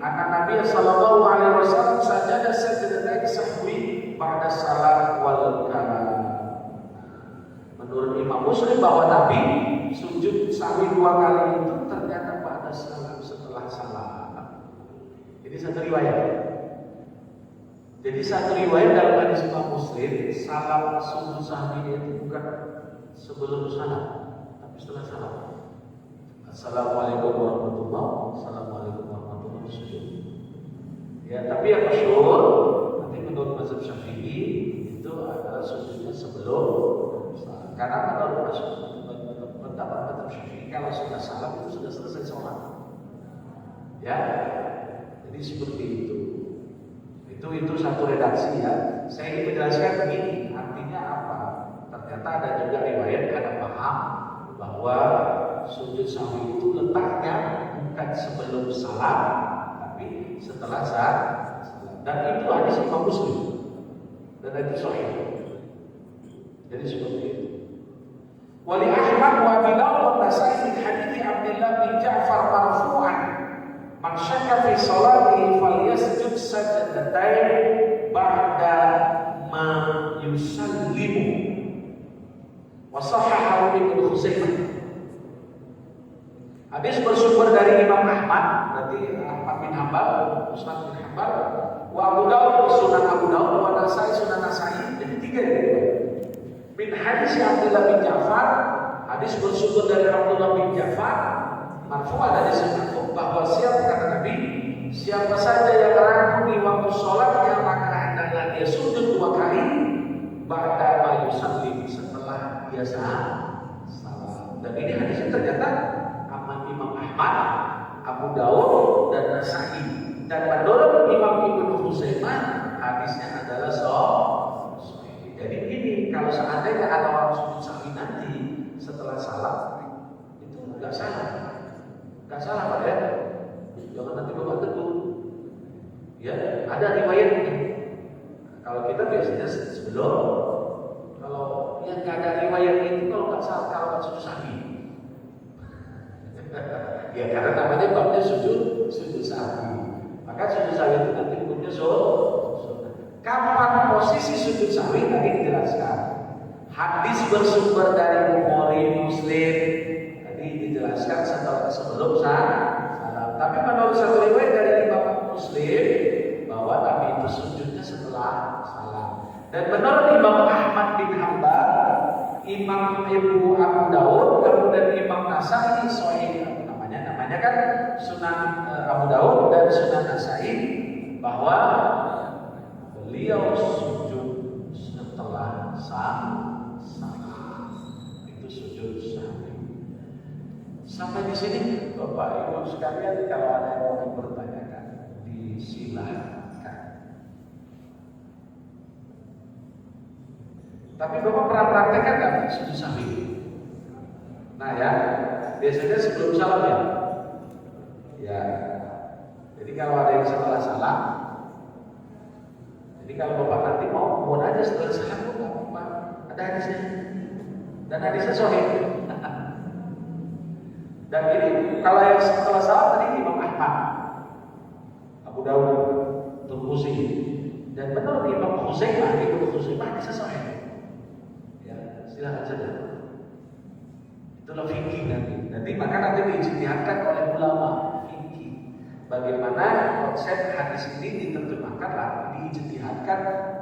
A: anak Nabi sallallahu alaihi wasallam sajada sajdatain sahwi ba'da salat wal kalam. Menurut Imam Muslim bahwa Nabi sujud sahwi 2 kali itu ternyata ba'da salam, setelah salat. Ini satu riwayat. Jadi satu riwayat dalam hadis Imam Muslim, salam sujud sahwi itu bukan sebelum salam, tapi setelah salam. Assalamualaikum warahmatullahi wabarakatuh. Assalamualaikum warahmatullahi wabarakatuh. Ya, tapi yang masyhur nanti menurut mazhab Syafi'i itu adalah sujudnya sebelum salam. Karena menurut pendapat mazhab Syafi'i kalau sudah salam itu sudah selesai sholat. Ya, jadi seperti itu. Itu satu redaksi ya. Saya ingin menjelaskan begini, artinya apa? Ternyata ada juga riwayat ada paham bahwa sujud sahwi itu letaknya bukan sebelum salam, tapi setelah salam. Dan itu hadis Imam Muslim. Dan itu sahih. Jadi seperti itu. Wali Ahmad wa Abi Dawud wa Nasa'i min hadits Abdullah bin Ja'far marfu'an. Man syakka fi salatihi falyasjud sajdatain ba'da ma yusallimu. Wa sahahahu Ibnu Khuzaimah. Hadis bersumber dari Imam Ahmad, berarti Ahmad bin Hanbal, Musnad bin Hanbal, wa Abu Dawud, Sunan Abu Dawud, wa Nasa'i, Sunan Nasa'i. Jadi tiga ini. Min hadis Abdullah bin Ja'far, hadis bersumber dari Abdullah bin Ja'far, marfu'ah dari Sunan bahwa kata Nabi, siapa saja yang ragu di waktu sholatnya maka hendaklah dia sujud 2 kali ba'da ma yusallim, setelah dia salam. Dan ini hadisnya ternyata Imam Ahmad, Abu Dawud dan Nasa'i. Dan menurut Imam Ibnu Khuzaimah hadisnya adalah sahih. Jadi begini, kalau seandainya ada orang sujud sahwi nanti setelah salam itu enggak salah. Enggak salah Pak ya. Jangan nanti Bapak tegur. Ya, ada riwayatnya. Kalau kita biasanya sebelum, kalau yang enggak ada riwayatnya itu kalau enggak salah kalau sujud sahwi. Ya karena namanya babnya sujud sahwi. Maka sujud sahwi itu nanti hukumnya kapan posisi sujud sahwi tadi dijelaskan. Hadis bersumber dari Bukhari, Muslim tadi dijelaskan sebelum salam. Tapi menurut satu riwayat dari Imam Muslim bahwa Nabi itu sujudnya setelah salam. Dan menurut Imam Ahmad bin Hanbal, Imam Abu Dawud, kemudian Imam Nasa'i sahih. Namanya kan Sunan Abu Dawud dan Sunan Nasa'i bahwa beliau sujud setelah salam. Itu sujud sahwi. Sampai di sini Bapak Ibu sekalian, kalau ada yang mau bertanyakan disilahkan. Tapi Bapak pernah praktekkan nggak sujud sahwi? Nah ya, biasanya sebelum salam ya. Ya, jadi kalau ada yang setelah salam, jadi kalau Bapak nanti mau buat aja setelah salam pun nggak apa-apa, ada hadisnya dan hadisnya sahih. Dan ini kalau yang setelah salam tadi Imam Ahmad, Abu Dawud, Tirmidzi, dan menurut Imam Khuzaimah, hadisnya sahih. Ya, silakan saja. Itulah fikih nanti maka nanti diijtihadkan oleh ulama fikih. Bagaimana konsep hadis ini diterjemahkan diijtihadkan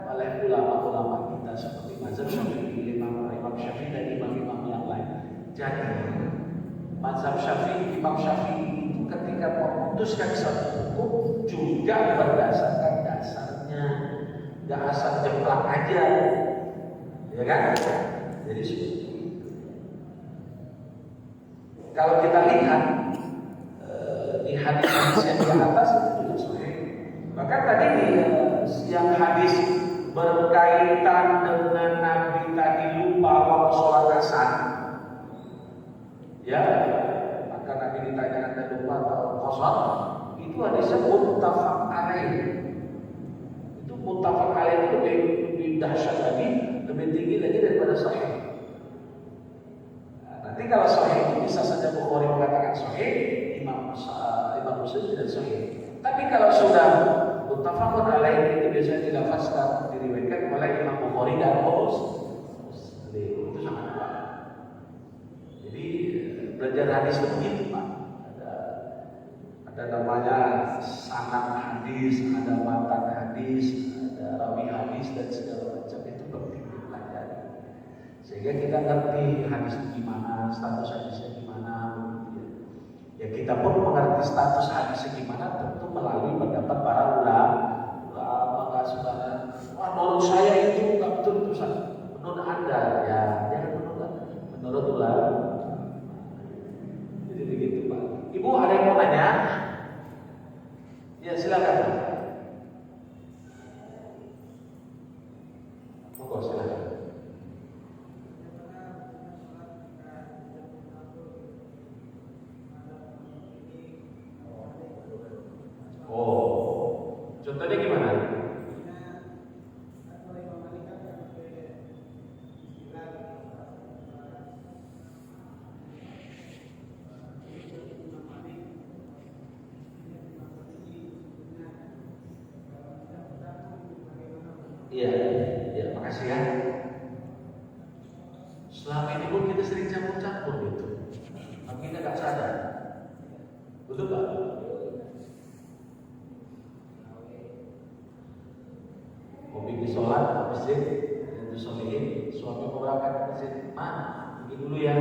A: oleh ulama-ulama kita seperti mazhab Syafi'i, Imam Syafi'i dan imam-imam yang lain. Jadi mazhab Syafi'i, Imam Syafi'i itu ketika memutuskan satu hukum juga berdasarkan dasarnya, nggak asal jeplak aja, ya kan? Jadi seperti kalau kita lihat di hadis-hadis yang di atas itu juga sahih. Maka tadi yang hadis berkaitan dengan Nabi tadi lupa waktu sholat asar, ya, maka Nabi ditanya Anda lupa atau kosong, itu hadisnya muttafaq alaih. Itu muttafaq alaih itu lebih dahsyat lagi, lebih tinggi lagi daripada sahih. Nanti kalau sahih itu bisa saja Bukhari mengatakan sahih, Imam Muslim tidak sahih. Tapi kalau sudah muttafaqun alaih itu biasanya dilafazkan, diriwayatkan oleh Imam Bukhari dan Muslim. Itu sangat kuat. Jadi belajar hadis itu begitu Pak. Ada namanya sanad hadis, ada matan hadis, ada Sehingga kita ngerti hadis itu gimana, status hadisnya gimana, gitu ya. Ya kita pun mengerti status hadisnya gimana tentu melalui pendapat para ulama, nggak sembarangan. Wah, menurut saya itu nggak betul Ustaz. Menurut Anda ya jangan menurut ulama. Jadi begitu Pak. Ibu ada yang mau nanya? Ya silakan. Monggo silakan. Oh, contohnya gimana? Iya, ya makasih ya. Selama ini pun kita sering campur-campur gitu, tapi kita nggak sadar, betul Pak? Mau pergi sholat ke masjid, itu sholat, suami mau berangkat ke masjid, pergi dulu ya,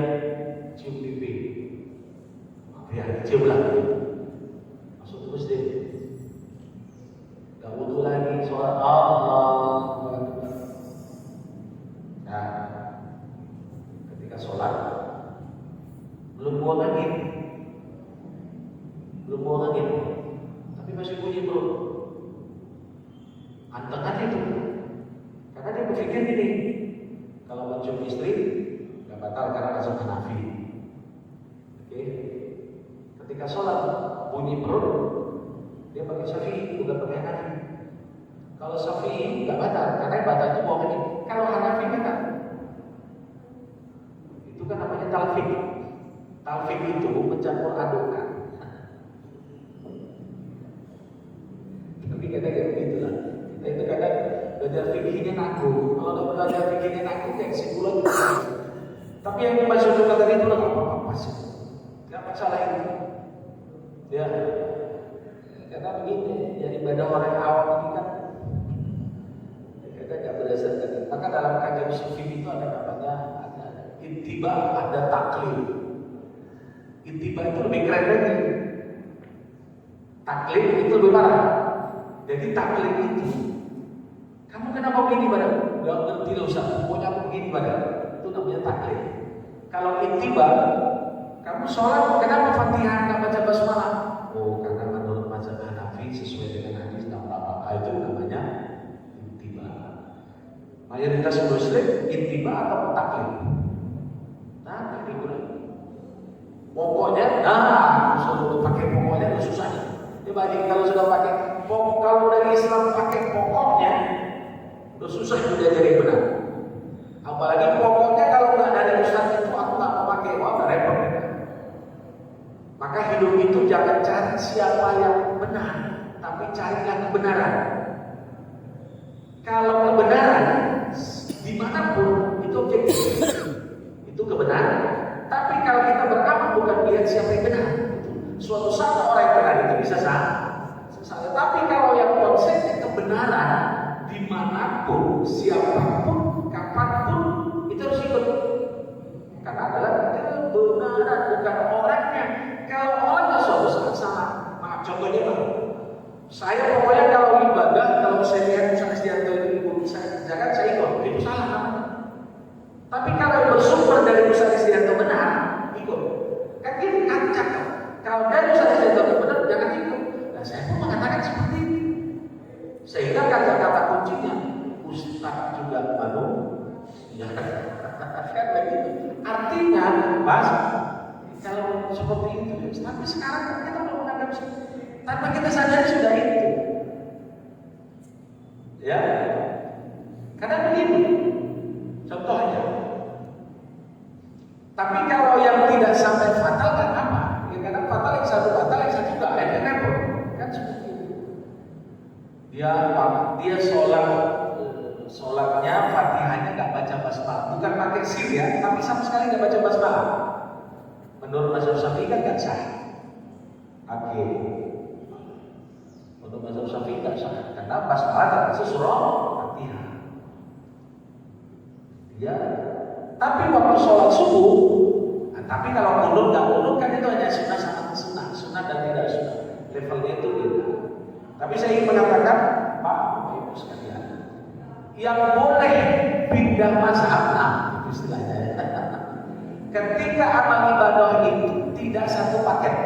A: cium pipi, ya cium lah, masuk ke masjid, gak wudhu lagi, sholat Allah. Sholat belum buang angin, tapi masih bunyi bro, anteng aja itu, karena dia berpikir gini, kalau mencium istri nggak batal karena mazhab Hanafi. Oke, ketika sholat bunyi perut, dia pakai Syafi'i bukan pakai Hanafi. Kalau Syafi'i nggak batal karena yang batal itu buang angin. Kalau Hanafi batal. Itu kan namanya talfik. Talfik itu mencampur adukan. Tapi kadang-kadang begitulah. Kita itu kadang belajar fikihnya naku. Kalau udah belajar fikihnya naku kayak kesimpulan juga. Tapi yang dimaksud tadi itu nggak apa-apa sih. Gak masalah itu. Ya. Karena begini, ya ibadah orang awam ini kan kadang nggak berdasarkan. Maka dalam kajian sufi itu ada namanya intiba, ada taklid. Intiba itu lebih keren lagi. Taklid itu lebih parah. Jadi taklid itu, kamu kenapa begini badan? Gak ngerti loh Ustaz, pokoknya aku begini badan. Itu namanya taklid. Kalau intiba, kamu sholat kenapa Fatihah nggak baca basmalah? Oh karena menurut mazhab Hanafi sesuai dengan hadis dan apa itu namanya intiba. Mayoritas muslim intiba atau taklid? Pokoknya, sudah pakai pokoknya itu susah. Coba kalau sudah pakai pokok, kalau dari Islam pakai pokoknya, udah susah juga jadi benar. Apalagi pokoknya kalau nggak dari Ustaz itu aku nggak mau pakai, wah udah repot. Maka hidup itu jangan cari siapa yang benar, tapi carilah kebenaran. Kalau kebenaran dimanapun itu objektif, itu kebenaran. Tapi kalau kita beramal bukan lihat siapa yang benar, suatu saat orang yang benar itu bisa salah. Tapi kalau yang konsepnya kebenaran dimanapun, siapapun, kapanpun itu harus ikut. Karena adalah kebenaran bukan orangnya. Kalau orangnya suatu saat salah, maaf contohnya bang. Saya pokoknya kalau ibadah, kalau saya lihat Ustaz Dianto itu saya kerjakan, saya ikut. Itu salah namanya. Tapi kalau bersumber dari Ustaz Dianto benar, ikut. Kan ini acak. Kalau dari Ustaz Dianto benar, jangan ikut. Nah, saya pun mengatakan seperti itu. Sehingga kata-kata kuncinya, Ustaz juga manusia. Kan begitu. Artinya, Mas, kalau seperti itu, tapi sekarang kita belum menganggap tanpa kita sadari sudah itu. Ya, karena begini. Contohnya. Tapi kalau yang tidak sampai fatal kan apa? Ya, karena fatal yang satu fatal yang satu enggak, ada repot. Kan seperti itu. Dia sholatnya Fatihahnya nggak baca basmalah, bukan pakai sir ya, tapi sama sekali nggak baca basmalah. Menurut mazhab Syafi'i kan nggak sah. Oke. Menurut mazhab Syafi'i nggak sah, karena basmalah termasuk surah Fatihah. Dia Tapi waktu sholat subuh, nah, tapi kalau kunut nggak kunut kan itu hanya sunnah sama sunnah dan tidak sunnah. Levelnya itu beda. Tapi saya ingin mengatakan, Pak, Bapak Ibu sekalian, yang boleh pindah mazhab, itu istilahnya. Ketika amal ibadah itu tidak satu paket.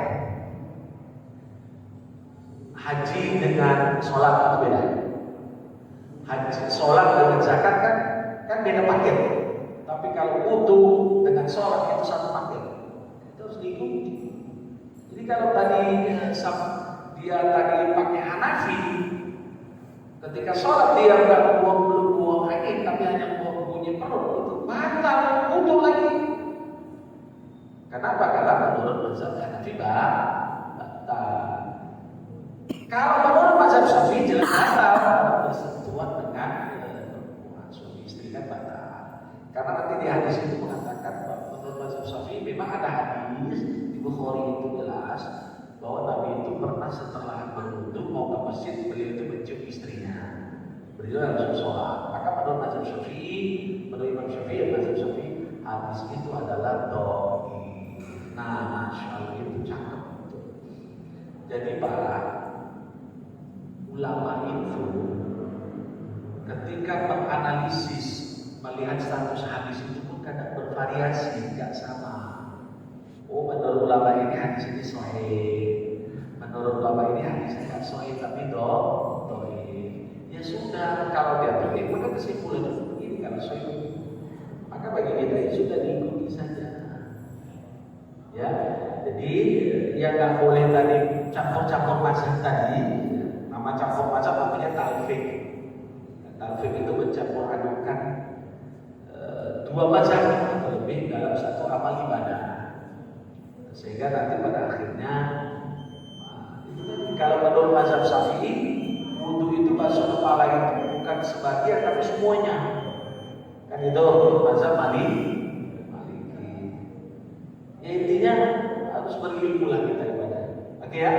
A: Haji dengan sholat itu beda. Haji, sholat dengan zakat kan beda paket. Tapi kalau wudu dengan sholat itu satu paket, itu harus diikuti. Jadi kalau tadi dia tadi pakai Hanafi, ketika sholat dia belum buang angin, tapi hanya buang bunyi perut, itu batal wudu lagi. Kenapa? Karena menurut mazhab Hanafi batal. Kalau menurut mazhab Syafi'i jelas batal kalau bersentuhan dengan suami istri kan batal. Karena nanti di hadis itu mengatakan bahwa menurut mazhab Syafi'i memang ada hadis di Bukhari itu jelas bahwa Nabi itu pernah setelah berwudu mau ke masjid beliau itu mencium istrinya. Beliau langsung sholat. Maka menurut mazhab Syafi'i, menurut Imam Syafi'i, mazhab Syafi'i hadis itu adalah doi. Nah, masya Allah itu cakep itu. Jadi para ulama itu ketika menganalisis melihat status hadis itu pun kadang bervariasi, tidak sama. Oh, menurut ulama ini hadis ini sahih, menurut ulama ini hadis tidak sahih tapi doi. Ya sudah, kalau dia pilih maka kesimpulannya begini, kalau sahih maka bagi kita ya sudah diikuti saja. Ya, jadi yang nggak boleh tadi campur-campur mazhab tadi. Nama campur mazhab namanya talfik. Talfik itu mencampur adukan dua mazhab atau lebih dalam satu amal ibadah, sehingga nanti pada akhirnya kalau menurut mazhab Syafi'i, wudu itu basuh kepala itu bukan sebagian tapi semuanya. Kan itu mazhab Maliki. Ya, intinya harus berilmu lah kita ibadah. Oke ya,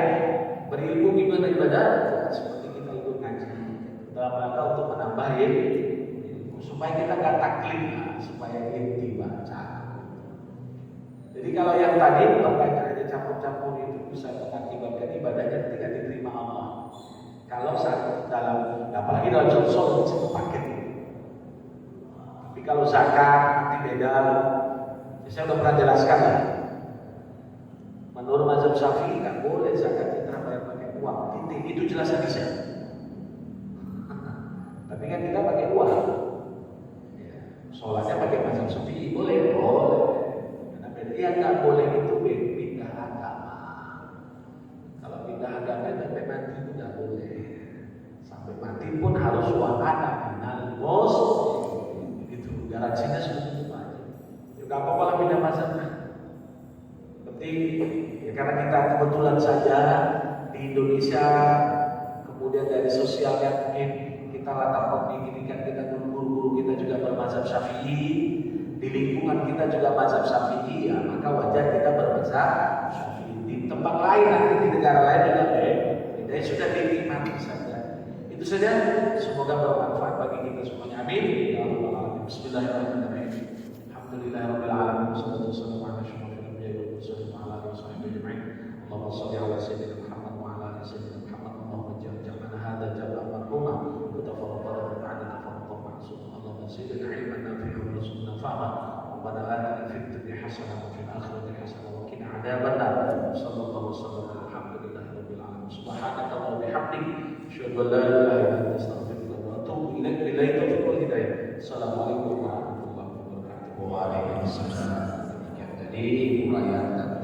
A: berilmu gimana ibadah? Seperti kita ikut ngaji dalam rangka untuk menambah ilmu supaya kita gak taklid, supaya inti baca. Jadi kalau yang tadi pertanyaannya campur-campur itu bisa mengakibatkan ibadahnya tidak diterima Allah. Kalau saat dalam, apalagi dalam sholat satu paket. Tapi kalau zakat nanti beda. Saya sudah pernah jelaskan lah. Menurut mazhab Syafi'i nggak boleh zakat fitrah bayar pakai uang. Titik itu jelas hadisnya. Tapi kan kita pakai uang. Ya, sholatnya pakai mazhab Syafi'i boleh. Karena yang nggak boleh itu pindah agama. Kalau pindah agama sampai mati itu nggak boleh. Sampai mati pun harus wahana minal bos. Begitu. Garansinya seperti itu aja. Gak apa-apa lah pindah mazhab. Penting ya karena kita kebetulan saja di Indonesia, kemudian dari sosialnya mungkin kita latar pendidikan kita guru-guru kita juga bermazhab Syafi'i, di lingkungan kita juga mazhab Syafi'i, ya maka wajar kita bermazhab Syafi'i. Di tempat lain nanti di negara lain juga beda, sudah dinikmati saja. Itu saja, semoga bermanfaat bagi kita semuanya. Amin. Ya Allah. Bismillahirrahmanirrahim. Alhamdulillahirabbil alamin, wassalatu wassalamu ala asyrofil anbiya'i wal mursalin wa ala alihi washabbihi ajma'in. Allahumma shalli ala sayyidina Muhammad wa ala ali sayyidina Muhammad. Allahumma ij'al jam'ana hadza jam'an marhuma wa tafarraqana ba'da tafarruqan ma'sum. Allahumma zidna 'ilman nafi'an warzuqna fahma. Rabbana atina fid dunya hasanah wa fil akhirati hasanah wa qina 'adzabannar. Sallallahu wasallam alhamdulillahirabbil alamin. Subhanaka wa bihamdik, asyhadu an la ilaha illa anta, astaghfiruka wa atubu ilaik. Billahi taufiq wal hidayah. Assalamualaikum warahmatullahi wabarakatuh.
B: Waalaikumsalam. Jadi uraian